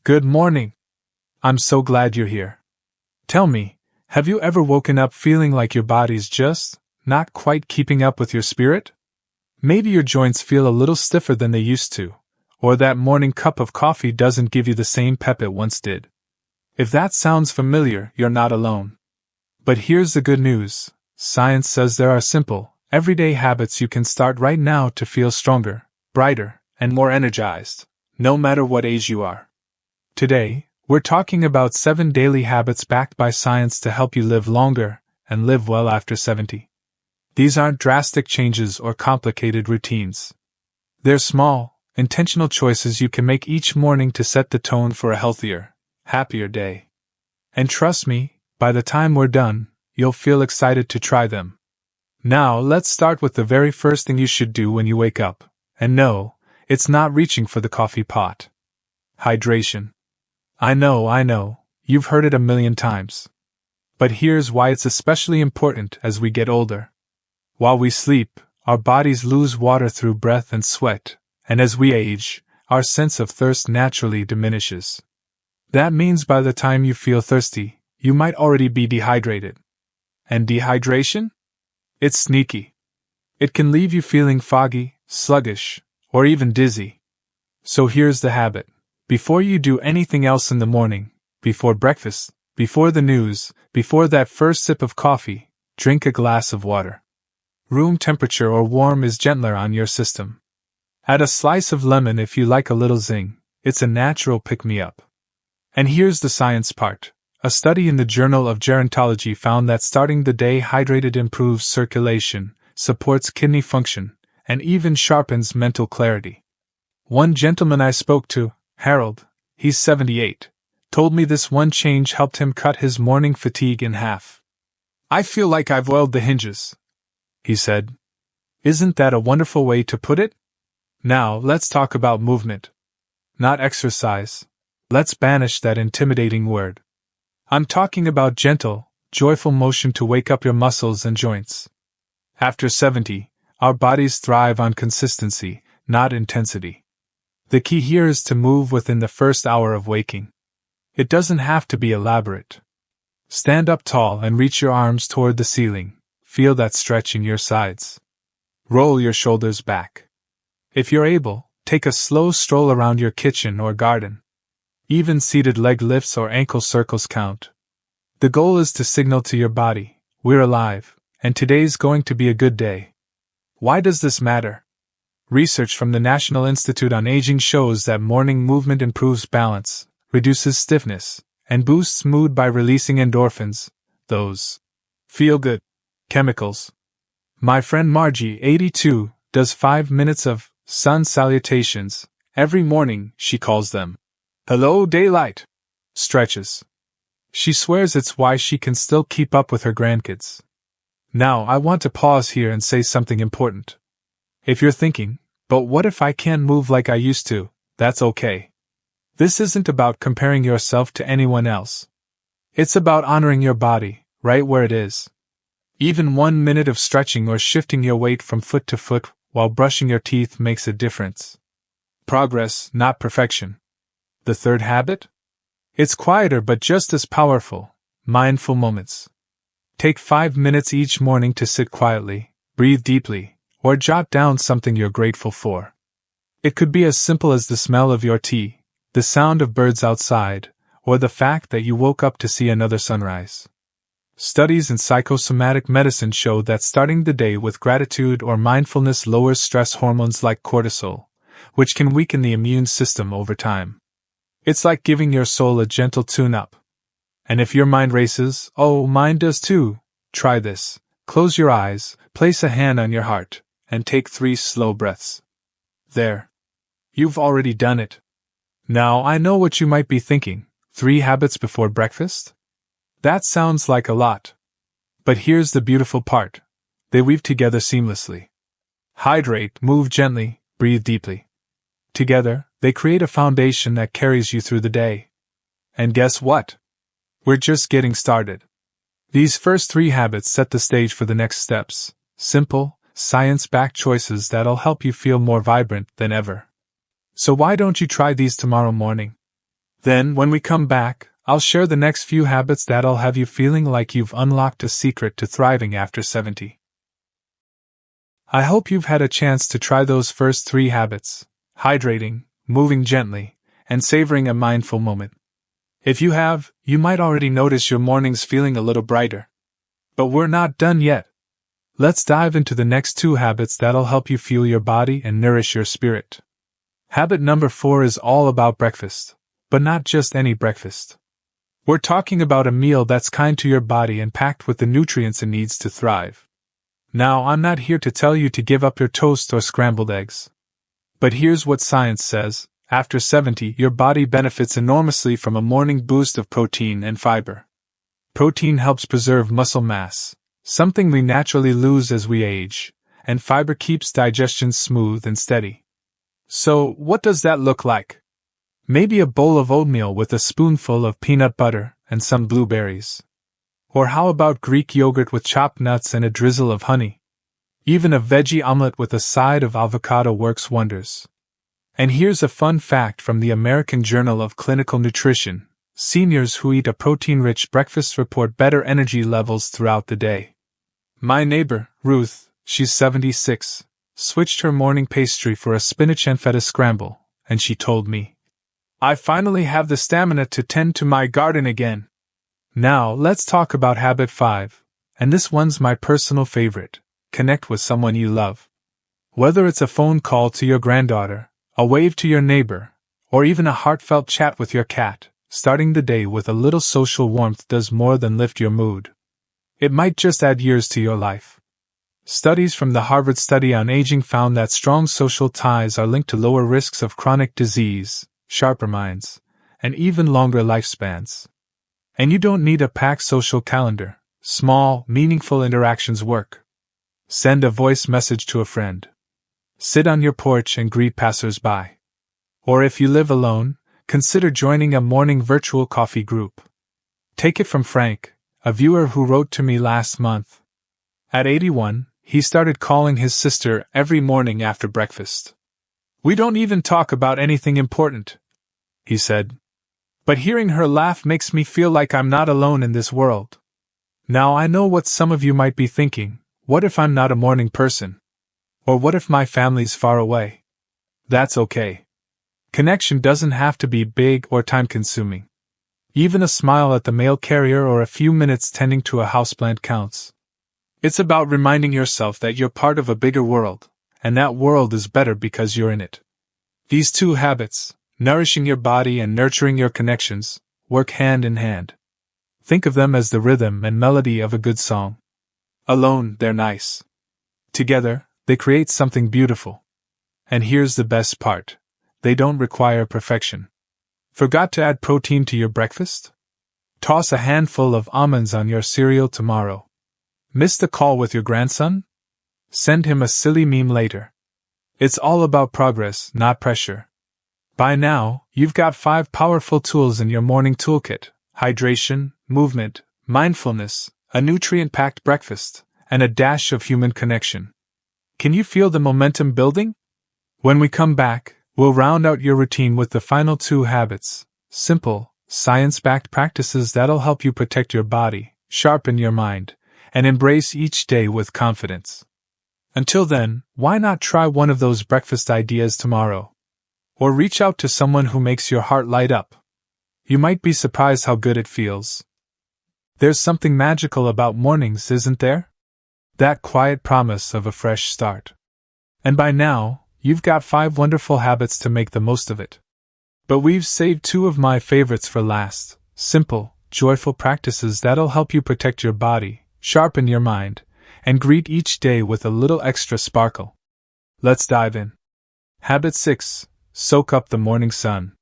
Good morning. I'm so glad you're here. Tell me, have you ever woken up feeling like your body's just not quite keeping up with your spirit? Maybe your joints feel a little stiffer than they used to, or that morning cup of coffee doesn't give you the same pep it once did. If that sounds familiar, you're not alone. But here's the good news. Science says there are simple, everyday habits you can start right now to feel stronger, brighter, and more energized, no matter what age you are. Today, we're talking about 7 daily habits backed by science to help you live longer and live well after 70. These aren't drastic changes or complicated routines. They're small, intentional choices you can make each morning to set the tone for a healthier, happier day. And trust me, by the time we're done, you'll feel excited to try them. Now, let's start with the very first thing you should do when you wake up. And no, it's not reaching for the coffee pot. Hydration. I know, you've heard it a million times. But here's why it's especially important as we get older. While we sleep, our bodies lose water through breath and sweat, and as we age, our sense of thirst naturally diminishes. That means by the time you feel thirsty, you might already be dehydrated. And dehydration? It's sneaky. It can leave you feeling foggy, sluggish, or even dizzy. So here's the habit. Before you do anything else in the morning, before breakfast, before the news, before that first sip of coffee, drink a glass of water. Room temperature or warm is gentler on your system. Add a slice of lemon if you like a little zing. It's a natural pick-me-up. And here's the science part. A study in the Journal of Gerontology found that starting the day hydrated improves circulation, supports kidney function, and even sharpens mental clarity. One gentleman I spoke to, Harold, he's 78, told me this one change helped him cut his morning fatigue in half. I feel like I've oiled the hinges, he said. Isn't that a wonderful way to put it? Now, let's talk about movement. Not exercise. Let's banish that intimidating word. I'm talking about gentle, joyful motion to wake up your muscles and joints. After 70, our bodies thrive on consistency, not intensity. The key here is to move within the first hour of waking. It doesn't have to be elaborate. Stand up tall and reach your arms toward the ceiling. Feel that stretch in your sides. Roll your shoulders back. If you're able, take a slow stroll around your kitchen or garden. Even seated leg lifts or ankle circles count. The goal is to signal to your body, we're alive, and today's going to be a good day. Why does this matter? Research from the National Institute on Aging shows that morning movement improves balance, reduces stiffness, and boosts mood by releasing endorphins, those feel-good chemicals. My friend Margie, 82, does 5 minutes of sun salutations every morning. She calls them "Hello Daylight" stretches. She swears it's why she can still keep up with her grandkids. Now, I want to pause here and say something important. If you're thinking, but what if I can't move like I used to? That's okay. This isn't about comparing yourself to anyone else. It's about honoring your body, right where it is. Even 1 minute of stretching or shifting your weight from foot to foot while brushing your teeth makes a difference. Progress, not perfection. The third habit? It's quieter but just as powerful. Mindful moments. Take 5 minutes each morning to sit quietly, breathe deeply, or jot down something you're grateful for. It could be as simple as the smell of your tea, the sound of birds outside, or the fact that you woke up to see another sunrise. Studies in psychosomatic medicine show that starting the day with gratitude or mindfulness lowers stress hormones like cortisol, which can weaken the immune system over time. It's like giving your soul a gentle tune-up. And if your mind races, oh, mine does too, try this. Close your eyes, place a hand on your heart, and take 3 slow breaths. There. You've already done it. Now I know what you might be thinking. 3 habits before breakfast? That sounds like a lot. But here's the beautiful part. They weave together seamlessly. Hydrate, move gently, breathe deeply. Together, they create a foundation that carries you through the day. And guess what? We're just getting started. These first 3 habits set the stage for the next steps. Simple, science-backed choices that'll help you feel more vibrant than ever. So why don't you try these tomorrow morning? Then, when we come back, I'll share the next few habits that'll have you feeling like you've unlocked a secret to thriving after 70. I hope you've had a chance to try those first 3 habits: hydrating, moving gently, and savoring a mindful moment. If you have, you might already notice your mornings feeling a little brighter. But we're not done yet. Let's dive into the next 2 habits that'll help you fuel your body and nourish your spirit. Habit number 4 is all about breakfast, but not just any breakfast. We're talking about a meal that's kind to your body and packed with the nutrients it needs to thrive. Now, I'm not here to tell you to give up your toast or scrambled eggs. But here's what science says: after 70, your body benefits enormously from a morning boost of protein and fiber. Protein helps preserve muscle mass, something we naturally lose as we age, and fiber keeps digestion smooth and steady. So, what does that look like? Maybe a bowl of oatmeal with a spoonful of peanut butter and some blueberries. Or how about Greek yogurt with chopped nuts and a drizzle of honey? Even a veggie omelet with a side of avocado works wonders. And here's a fun fact from the American Journal of Clinical Nutrition: seniors who eat a protein-rich breakfast report better energy levels throughout the day. My neighbor, Ruth, she's 76, switched her morning pastry for a spinach and feta scramble, and she told me, "I finally have the stamina to tend to my garden again." Now, let's talk about habit 5, and this one's my personal favorite: connect with someone you love. Whether it's a phone call to your granddaughter, a wave to your neighbor, or even a heartfelt chat with your cat, starting the day with a little social warmth does more than lift your mood. It might just add years to your life. Studies from the Harvard Study on Aging found that strong social ties are linked to lower risks of chronic disease, sharper minds, and even longer lifespans. And you don't need a packed social calendar. Small, meaningful interactions work. Send a voice message to a friend. Sit on your porch and greet passers-by. Or if you live alone, consider joining a morning virtual coffee group. Take it from Frank, a viewer who wrote to me last month. At 81, he started calling his sister every morning after breakfast. "We don't even talk about anything important," he said. "But hearing her laugh makes me feel like I'm not alone in this world." Now, I know what some of you might be thinking: what if I'm not a morning person? Or what if my family's far away? That's okay. Connection doesn't have to be big or time-consuming. Even a smile at the mail carrier or a few minutes tending to a houseplant counts. It's about reminding yourself that you're part of a bigger world, and that world is better because you're in it. These 2 habits, nourishing your body and nurturing your connections, work hand in hand. Think of them as the rhythm and melody of a good song. Alone, they're nice. Together, they create something beautiful. And here's the best part: they don't require perfection. Forgot to add protein to your breakfast? Toss a handful of almonds on your cereal tomorrow. Missed a call with your grandson? Send him a silly meme later. It's all about progress, not pressure. By now, you've got 5 powerful tools in your morning toolkit: hydration, movement, mindfulness, a nutrient-packed breakfast, and a dash of human connection. Can you feel the momentum building? When we come back, we'll round out your routine with the final 2 habits: simple, science-backed practices that'll help you protect your body, sharpen your mind, and embrace each day with confidence. Until then, why not try one of those breakfast ideas tomorrow? Or reach out to someone who makes your heart light up. You might be surprised how good it feels. There's something magical about mornings, isn't there? That quiet promise of a fresh start. And by now, you've got 5 wonderful habits to make the most of it. But we've saved 2 of my favorites for last: simple, joyful practices that'll help you protect your body, sharpen your mind, and greet each day with a little extra sparkle. Let's dive in. Habit 6. Soak up the morning sun.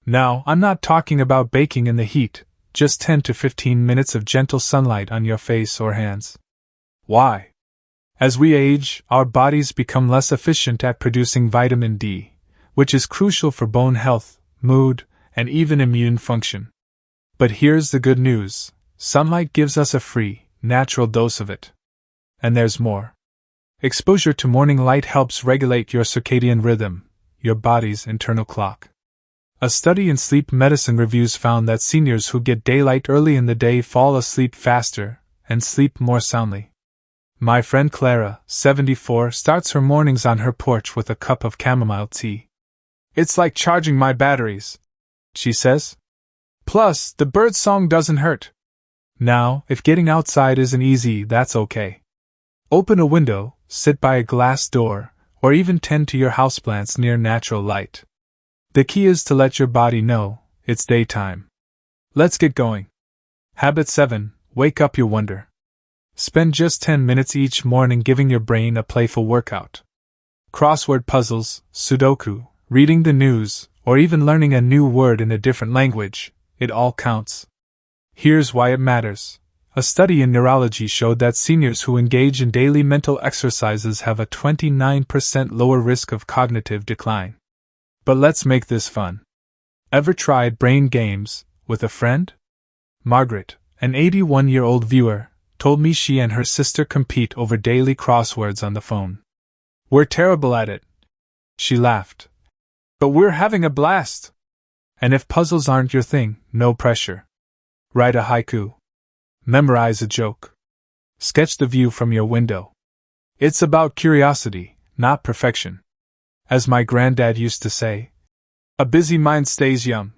Now, I'm not talking about baking in the heat, just 10 to 15 minutes of gentle sunlight on your face or hands. Why? As we age, our bodies become less efficient at producing vitamin D, which is crucial for bone health, mood, and even immune function. But here's the good news: sunlight gives us a free, natural dose of it. And there's more. Exposure to morning light helps regulate your circadian rhythm, your body's internal clock. A study in sleep medicine reviews found that seniors who get daylight early in the day fall asleep faster and sleep more soundly. My friend Clara, 74, starts her mornings on her porch with a cup of chamomile tea. "It's like charging my batteries," she says. "Plus, the bird song doesn't hurt." Now, if getting outside isn't easy, that's okay. Open a window, sit by a glass door, or even tend to your houseplants near natural light. The key is to let your body know it's daytime. Let's get going. Habit 7. Wake up your wonder. Spend just 10 minutes each morning giving your brain a playful workout. Crossword puzzles, Sudoku, reading the news, or even learning a new word in a different language, it all counts. Here's why it matters. A study in neurology showed that seniors who engage in daily mental exercises have a 29% lower risk of cognitive decline. But let's make this fun. Ever tried brain games with a friend? Margaret, an 81-year-old viewer, told me she and her sister compete over daily crosswords on the phone. "We're terrible at it," she laughed. "But we're having a blast." And if puzzles aren't your thing, no pressure. Write a haiku. Memorize a joke. Sketch the view from your window. It's about curiosity, not perfection. As my granddad used to say, "A busy mind stays young."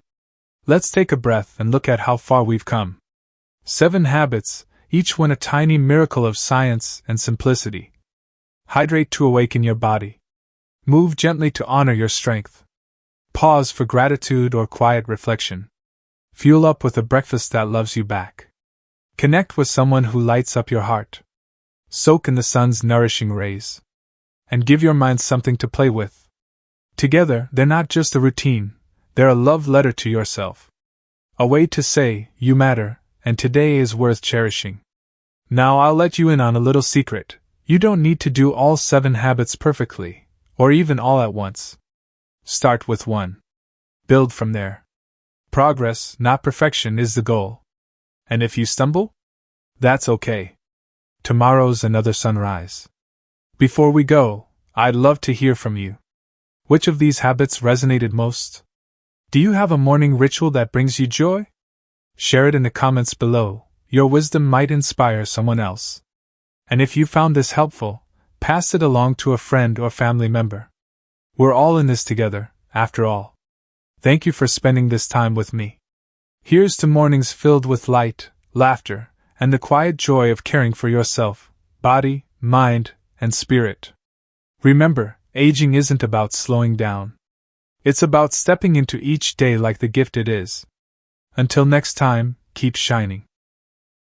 Let's take a breath and look at how far we've come. 7 habits, each one a tiny miracle of science and simplicity. Hydrate to awaken your body. Move gently to honor your strength. Pause for gratitude or quiet reflection. Fuel up with a breakfast that loves you back. Connect with someone who lights up your heart. Soak in the sun's nourishing rays. And give your mind something to play with. Together, they're not just a routine, they're a love letter to yourself. A way to say, you matter, and today is worth cherishing. Now I'll let you in on a little secret. You don't need to do all 7 habits perfectly, or even all at once. Start with 1. Build from there. Progress, not perfection, is the goal. And if you stumble? That's okay. Tomorrow's another sunrise. Before we go, I'd love to hear from you. Which of these habits resonated most? Do you have a morning ritual that brings you joy? Share it in the comments below. Your wisdom might inspire someone else. And if you found this helpful, pass it along to a friend or family member. We're all in this together, after all. Thank you for spending this time with me. Here's to mornings filled with light, laughter, and the quiet joy of caring for yourself, body, mind, and spirit. Remember, aging isn't about slowing down. It's about stepping into each day like the gift it is. Until next time, keep shining.